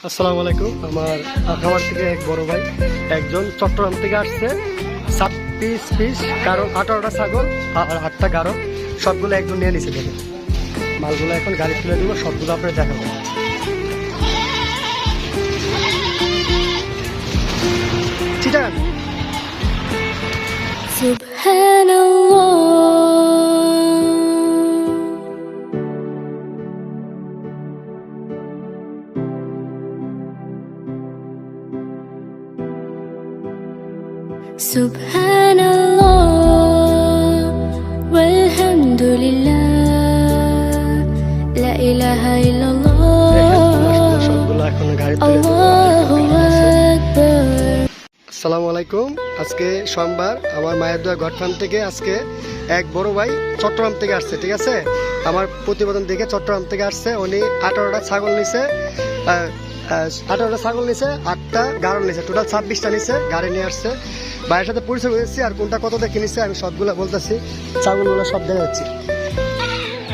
আসসালামু আলাইকুম। আমার খামার থেকে এক বড় ভাই একজন চট্টগ্রাম থেকে আসছে। 26 পিস কারণ 18টা ছাগল আর 8টা গারো সবগুলো একজন নিয়ে নিছে। দেখেন মালগুলো এখন গাড়ি তুলে দেবো, সবগুলো আপনার দেখাবো। Chittagong Subhanallah walhamdulillah la ilaha illallah সবগুলো এখন গাড়ি তুলে দেবো। Allahu Akbar। আসসালামু আলাইকুম। আজকে সোমবার। আমার মায়ের দোয়া গঠফান থেকে আজকে এক বড় ভাই চট্টগ্রাম থেকে আসছে। ঠিক আছে, আমার প্রতিবেদন দেখে চট্টগ্রাম থেকে আসছে। উনি 18টা ছাগল নিছে, 18টা ছাগল নিছে, 8টা গাড়ল নিছে, টোটাল 26টা নিছে। গাড়ি নিয়ে আসছে। ভাইয়ের সাথে পরিচয় হয়েছি, আর কোনটা কত দিয়ে কিনেছে আমি সবগুলো বলতেছি। ছাগলগুলো সব দেখা যাচ্ছে।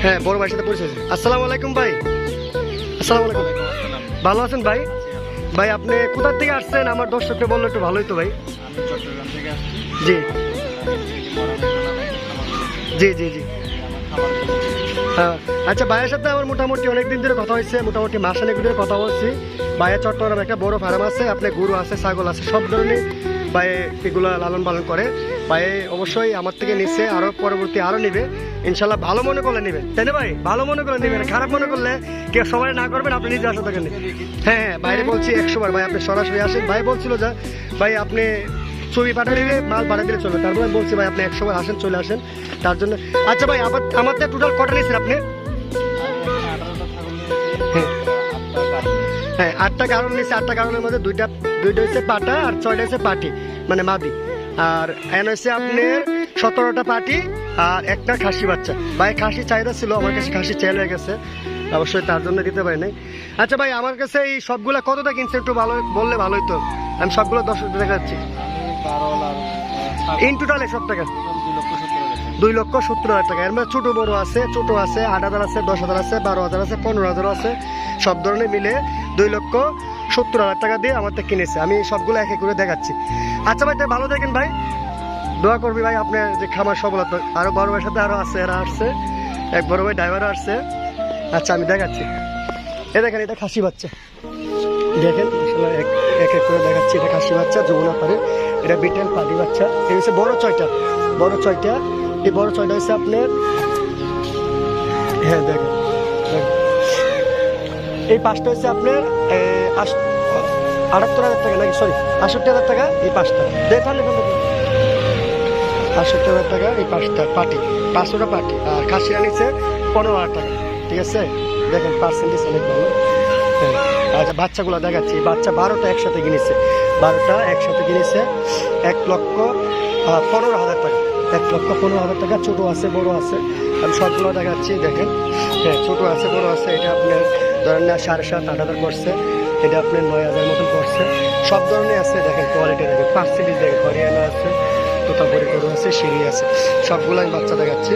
হ্যাঁ, বড় ভাইয়ের সাথে পরিচয় হয়েছে। আসসালামু আলাইকুম ভাই। আসসালামু আলাইকুম। ভালো আছেন ভাই? ভাই আপনি কোথা থেকে আসছেন আমার দর্শককে বললে একটু ভালোই তো ভাই। আমি চট্টগ্রাম থেকে আসছি। জি জি জি জি। হ্যাঁ, আচ্ছা, ভাইয়ের সাথে আমার মোটামুটি অনেকদিন ধরে কথা হয়েছে, মোটামুটি মাসানেক ধরে কথা বলছি। ভাইয়ের চট্টগ্রামে একটা বড় ফার্ম আছে, আপনার গরু আছে, ছাগল আছে, সব ধরনের ভাই এগুলো লালন পালন করে। ভাই অবশ্যই আমার থেকে নিচ্ছে, আরও পরবর্তী আরও নিবে ইনশাল্লাহ। ভালো মনে করলে নেবেন, তাই না ভাই? ভালো মনে করলে নেবেন, খারাপ মনে করলে কেউ সবাই না করবেন, আপনি নিজে আসা থাকেন। হ্যাঁ হ্যাঁ, বাইরে বলছি 100 বার ভাই আপনি সরাসরি আসেন। ভাই বলছিল যে ভাই আপনি ছবি পাঠিয়ে দিলে মাল পাঠিয়ে দিলে চলবে, তারপরে আমি বলছি ভাই আপনি 100 বার আসেন, চলে আসেন তার জন্য। আচ্ছা ভাই, আমাদের টোটাল কটা নিয়েছেন আপনি? হ্যাঁ, 8টা কারণ নিয়েছে। 8টা কারণের মধ্যে দুইটা হচ্ছে পাটা আর 6টা হচ্ছে পাটি, মানে মাদি। আর এন হচ্ছে আপনার 17টা পাটি আর একটা খাসি বাচ্চা। ভাই খাসি চাহিদা ছিল, আমার কাছে খাসি চেল হয়ে গেছে, অবশ্যই তার জন্য দিতে পারি নাই। আচ্ছা ভাই, আমার কাছে এই সবগুলা কতটা কিনছে একটু ভালো বললে ভালোই তো, আমি সবগুলো 10 দেখাচ্ছি। ইন টোটালে সব টাকা 2,70,000 টাকা। এর মধ্যে ছোট বড় আছে, ছোট আছে 8,000 আছে, 10,000 আছে, 12,000 আছে, 15,000 আছে, সব ধরনের মিলে 2,70,000 টাকা দিয়ে আমার থেকে কিনেছে। আমি সবগুলো এক এক করে দেখাচ্ছি। আচ্ছা ভাই, তাই ভালো দেখেন ভাই, দোয়া করবি ভাই আপনার যে খামার সফলতা। আরো বড় ভাইয়ের সাথে আরো আছে, এরা আসছে, এক বড় ভাই ড্রাইভারও আসছে। আচ্ছা আমি দেখাচ্ছি। এ দেখেন, এটা খাসি বাচ্চা, দেখেন আসলে এক এক করে দেখাচ্ছি। এটা খাসি বাচ্চা, যমুনা পারে, এটা বিটেল পাটি বাচ্চা। এই হচ্ছে বড় 6টা, বড় 6টা। এই বড় 6টা হচ্ছে আপনার, হ্যাঁ দেখেন, এই 5টা হচ্ছে আপনার 78,000 টাকা, নাকি সরি 68,000 টাকা। এই 5টা দেখেন, 68,000 টাকা এই 5টা পাটি, 500টা পাটি। আর খাসিরা নিচ্ছে 15,000 টাকা। ঠিক আছে, দেখেন পার্সেন্টেজ অনেক ভালো। হ্যাঁ, আচ্ছা বাচ্চাগুলো দেখাচ্ছি। বাচ্চা 12টা একসাথে কিনেছে, 12টা একসাথে কিনেছে 1,15,000 টাকা, 1,15,000 টাকা। ছোটো আছে, বড় আছে, আমি সবগুলো দেখাচ্ছি। দেখেন, হ্যাঁ ছোটো আছে, বড় আছে। এটা আপনার ধরেন না 7,500 8,000 পড়ছে, এটা আপনার 9,000 মতন পড়ছে। সব ধরনের আছে, দেখেন কোয়ালিটি দেখেন, পার্সেন্টেজ দেখেন, হরিয়ানা আছে, তোতাপুরি গরু আছে, সিঁড়ি আছে, সবগুলো আমি বাচ্চা দেখাচ্ছি।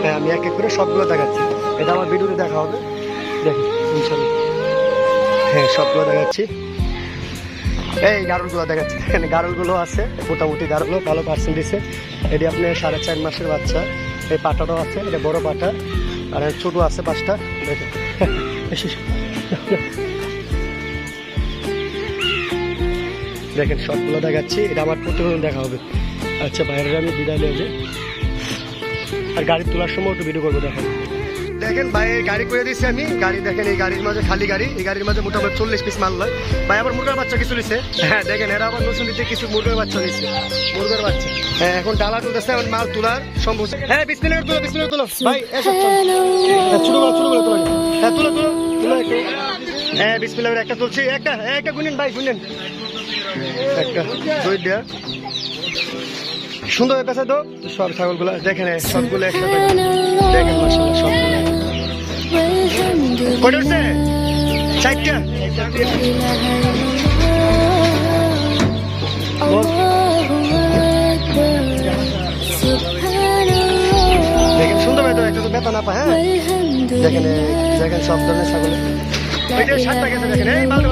হ্যাঁ, আমি এক এক করে সবগুলো দেখাচ্ছি। এটা আমার ভিডিওতে দেখা হবে, দেখেন ইনশাল্লাহ। হ্যাঁ, সবগুলো দেখাচ্ছি। এই গারলগুলো দেখাচ্ছি, গারলগুলো আছে মোটামুটি, গারলগুলো ভালো পার্সেন্টেজে। এটি আপনার 4.5 মাসের বাচ্চা। এই পাটাটাও আছে, এটা বড় পাটা, আর ছোটো আছে 5টা। দেখেন দেখেন সবগুলো দেখাচ্ছি। এটা আমার প্রতিবেদন দেখা হবে। আচ্ছা বাইরে আমি বিদায় নিয়ে যাই, আর গাড়ি তোলার সময় একটু ভিডিও করবো। দেখেন দেখেন ভাই, গাড়ি করে দিচ্ছি আমি। গাড়ি দেখেন, এই গাড়ির মাঝে খালি গাড়ি, এই গাড়ির মাঝে মোটামুটি 40 পিস মাল নয় ভাই। আবার মুরগার বাচ্চা কিছু নিচ্ছে। হ্যাঁ দেখেন, এরা আবার নতুন দিতে কিছু মুরগার বাচ্চা নিচ্ছে, মুরগার বাচ্চা। হ্যাঁ, এখন ডালা তুলতেছে, এখন মাল তোলার সম্ভব। হ্যাঁ, বিসমিল্লাহ তুলো, বিসমিল্লাহ তুলো ভাই, এসব ছোটো তোলো। হ্যাঁ তুলো তুলো তুলো একটু। হ্যাঁ বিসমিল্লাহ, একটা তুলছি, একটা গুনেন ভাই, গুনেন। একটা 2টা সুন্দর পেঁচা তো সব ছাগলগুলো দেখেন, সবগুলো একসাথে দেখেন মাশাআল্লাহ, সবগুলো কয়টা হচ্ছে? 4টা। দেখেন সুন্দর ভাই, তো একটা তো বেতা না পায়। হ্যাঁ দেখেন, দেখেন সব ধরনের ছাগল। ওইটা 7টা গেছে, দেখেন এই মাল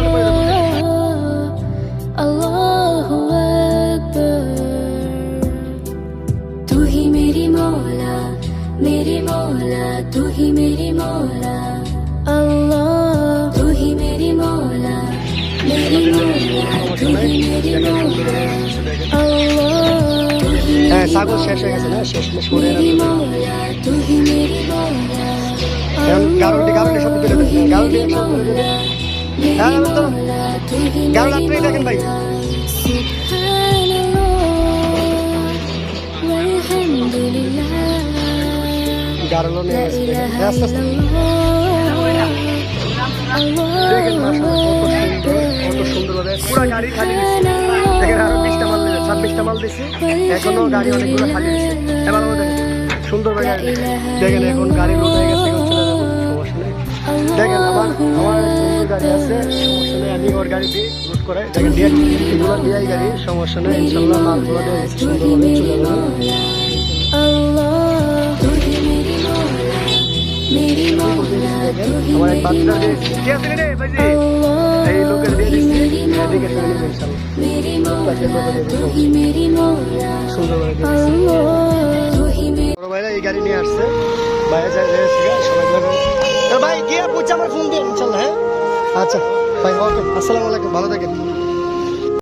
সমস্যা নাই, দেখেন সুন্দর করে কিছু দেখেন। Allah হ্যাঁ ছাগল শেষ হয়ে গেছে না, শেষ মেশ করে मेरी मौला तू ही मेरी मौला এখন গারুটি সব তুলে দেবেন, গারুটি সব তুলে দেবেন। হ্যাঁ তো तू ही গারু আপনি দেখেন ভাই, सुभान अल्लाह वल्हम्दुलिल्लाह গারুলো নিয়ে لا গেছে দেখেন। إله হ্যাঁ, আস্তে আস্তে إلا الله দেখেন মাশাআল্লাহ কত সুন্দর ভাবে পুরো গাড়ি খালি দিচ্ছে। দেখেন আরো 20টা মাল দিয়েছে, 26টা মাল দিছি, এখনো গাড়ি অনেকগুলো খালি দিচ্ছে। এবার আমরা দেখেন সুন্দর ভাবে গাড়ি দেখেন, এখন গাড়ি লোড হয়ে গেছে, এখন চলে যাবো, সমস্যা নেই। দেখেন আমার সুন্দর গাড়ি আছে, সমস্যা নেই, আমি ওর গাড়ি দিয়ে লোড করাই। দেখেন এগুলো দিয়াই গাড়ি, সমস্যা নেই, ইনশাল্লাহ মালগুলো দিয়ে সুন্দরভাবে চলে যাবে। अल्लाह तू ही मेरी मौला मेरी मौला तू ही আমার এক मेरी বাচ্চা দিয়ে কে আছে রে ভাইজি, अल्लाह এই লোকের দিয়ে দিচ্ছি, এদিকে শুনে নিবে ইনশাল্লাহ मेरी मौला तू ही मेरी मौला সুন্দরভাবে দিয়ে দিচ্ছি। अल्लाह तू ही मेरी বড় ভাইরা এই গাড়ি নিয়ে আসছে, বাইরে যায় সবাই যাবেন। ভাই গিয়ে পৌঁছে আমার ফোন দিয়ে ইনশাল্লাহ। হ্যাঁ আচ্ছা ভাই, ওকে, আসসালামু আলাইকুম, ভালো থাকেন।